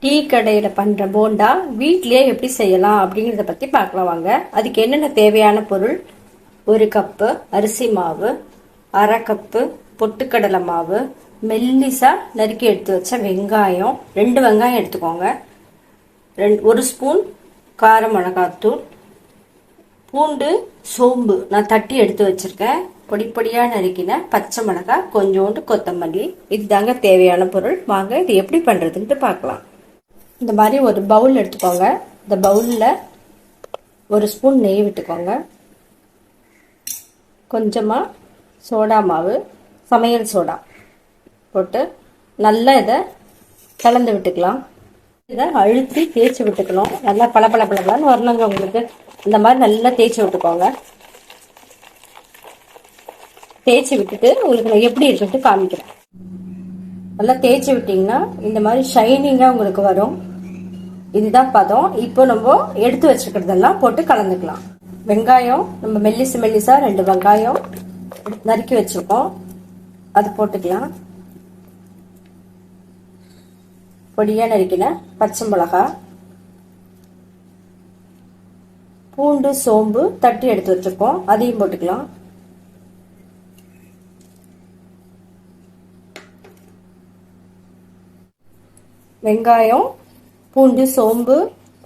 Tea கடையில் பண்ணுற போண்டா வீட்லேயே எப்படி செய்யலாம் அப்படிங்கிறத பற்றி பார்க்கலாம் வாங்க. அதுக்கு என்னென்ன தேவையான பொருள்: ஒரு கப்பு அரிசி மாவு, அரை கப்பு பொட்டுக்கடலை மாவு, மெல்லிசா நறுக்கி எடுத்து வச்ச வெங்காயம், 2 வெங்காயம் எடுத்துக்கோங்க, ஒரு ஸ்பூன் கார மிளகாத்தூள், பூண்டு, சோம்பு நான் தட்டி எடுத்து வச்சிருக்கேன், பொடிப்பொடியாக நறுக்கின பச்சை மிளகாய், கொஞ்சோண்டு கொத்தமல்லி. இதுதாங்க தேவையான பொருள். வாங்க இது எப்படி பண்ணுறதுன்ட்டு பார்க்கலாம். இந்த மாதிரி ஒரு பவுல் எடுத்துக்கோங்க. இந்த பவுலில் ஒரு ஸ்பூன் நெய் விட்டுக்கோங்க, கொஞ்சமாக சோடா மாவு, சமையல் சோடா போட்டு நல்லா இதை கலந்து விட்டுக்கலாம். இதை அழுத்தி தேய்ச்சி விட்டுக்கணும். நல்லா பளபளன்னு வரணுங்க உங்களுக்கு. இந்த மாதிரி நல்லா தேய்ச்சி விட்டுக்கோங்க. தேய்ச்சி விட்டுட்டு உங்களுக்கு நான் எப்படி இருக்குன்ட்டு காமிக்கிறேன். நல்லா தேய்ச்சி விட்டிங்கன்னா இந்த மாதிரி ஷைனிங்காக உங்களுக்கு வரும். இதுதான் பதம். இப்போ நம்ம எடுத்து வச்சுக்கிறதெல்லாம் போட்டு கலந்துக்கலாம். வெங்காயம் நம்ம மெல்லிசா 2 வெங்காயம் நறுக்கி வச்சிருக்கோம், அது போட்டுக்கலாம். பொடியா நறுக்கின பச்சை மிளகாய், பூண்டு, சோம்பு தட்டி எடுத்து வச்சிருக்கோம், அதையும் போட்டுக்கலாம். வெங்காயம், பூண்டு, சோம்பு,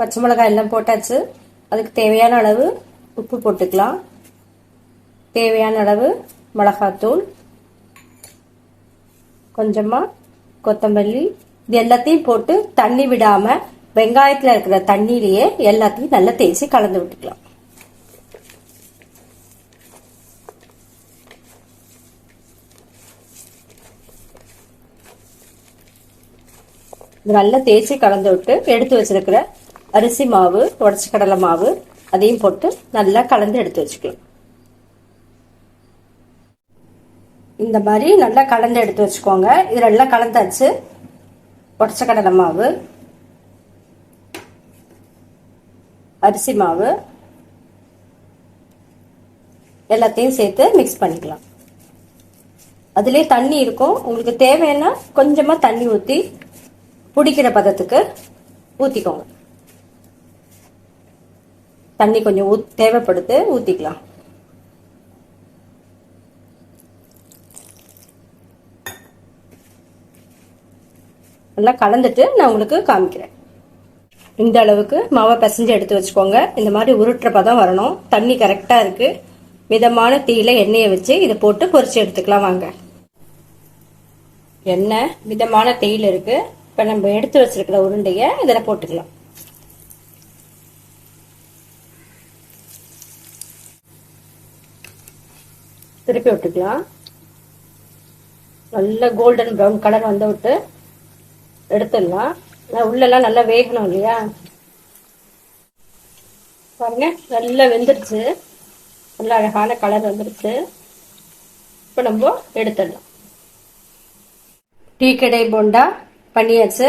பச்சை மிளகாய் எல்லாம் போட்டாச்சு. அதுக்கு தேவையான அளவு உப்பு போட்டுக்கலாம், தேவையான அளவு மிளகாத்தூள், கொஞ்சமாக கொத்தமல்லி. இது எல்லாத்தையும் போட்டு தண்ணி விடாம வெங்காயத்தில் இருக்கிற தண்ணியிலேயே எல்லாத்தையும் நல்லா தேய்ச்சி கலந்து விட்டுக்கலாம். நல்லா தேய்ச்சி கலந்து விட்டு எடுத்து வச்சிருக்கிற அரிசி மாவு, உடச்ச கடலை மாவு, அதையும் போட்டு நல்லா கலந்து எடுத்து வச்சுக்கலாம். இந்த மாதிரி நல்லா கலந்து எடுத்து வச்சுக்கோங்க. இது நல்லா கலந்தாச்சு. உடச்ச கடலை மாவு, அரிசி மாவு எல்லாத்தையும் சேர்த்து மிக்ஸ் பண்ணிக்கலாம். அதுலேயே தண்ணி இருக்கும், உங்களுக்கு தேவைன்னா கொஞ்சமா தண்ணி ஊற்றி பிடிக்கிற பதத்துக்கு ஊற்றிக்கோங்க. தண்ணி கொஞ்சம் தேவைப்படுது, ஊற்றிக்கலாம். நல்லா கலந்துட்டு நான் உங்களுக்கு காமிக்கிறேன். இந்த அளவுக்கு மாவை பிசைஞ்சு எடுத்து வச்சுக்கோங்க. இந்த மாதிரி உருட்டுற பதம் வரணும். தண்ணி கரெக்டாக இருக்கு. மிதமான தீயில எண்ணெயை வச்சு இதை போட்டு பொரிச்சு எடுத்துக்கலாம் வாங்க. எண்ணெய் மிதமான தீயில இருக்கு. இப்போ நம்ம எடுத்து வச்சிருக்கிற உருண்டையை இதில் போட்டுக்கலாம். திருப்பி விட்டுக்கலாம். நல்ல கோல்டன் ப்ரௌன் கலர் வந்து விட்டு எடுத்துடலாம். உள்ளெல்லாம் நல்லா வேகணும் இல்லையா? பாருங்க, நல்லா வெந்துருச்சு. நல்ல அழகான கலர் வந்துருச்சு. இப்போ நம்ம எடுத்துடலாம். டீ கடை போண்டா பண்ணியாச்சு.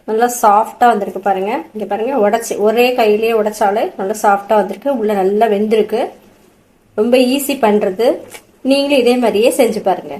நல்லா சாஃப்டா வந்திருக்கு பாருங்க. இங்க பாருங்க, உடைச்சு ஒரே கையிலேயே உடைச்சாலே நல்லா சாஃப்டா வந்திருக்கு. உள்ள நல்லா வெந்திருக்கு. ரொம்ப ஈஸி பண்றது. நீங்களும் இதே மாதிரியே செஞ்சு பாருங்க.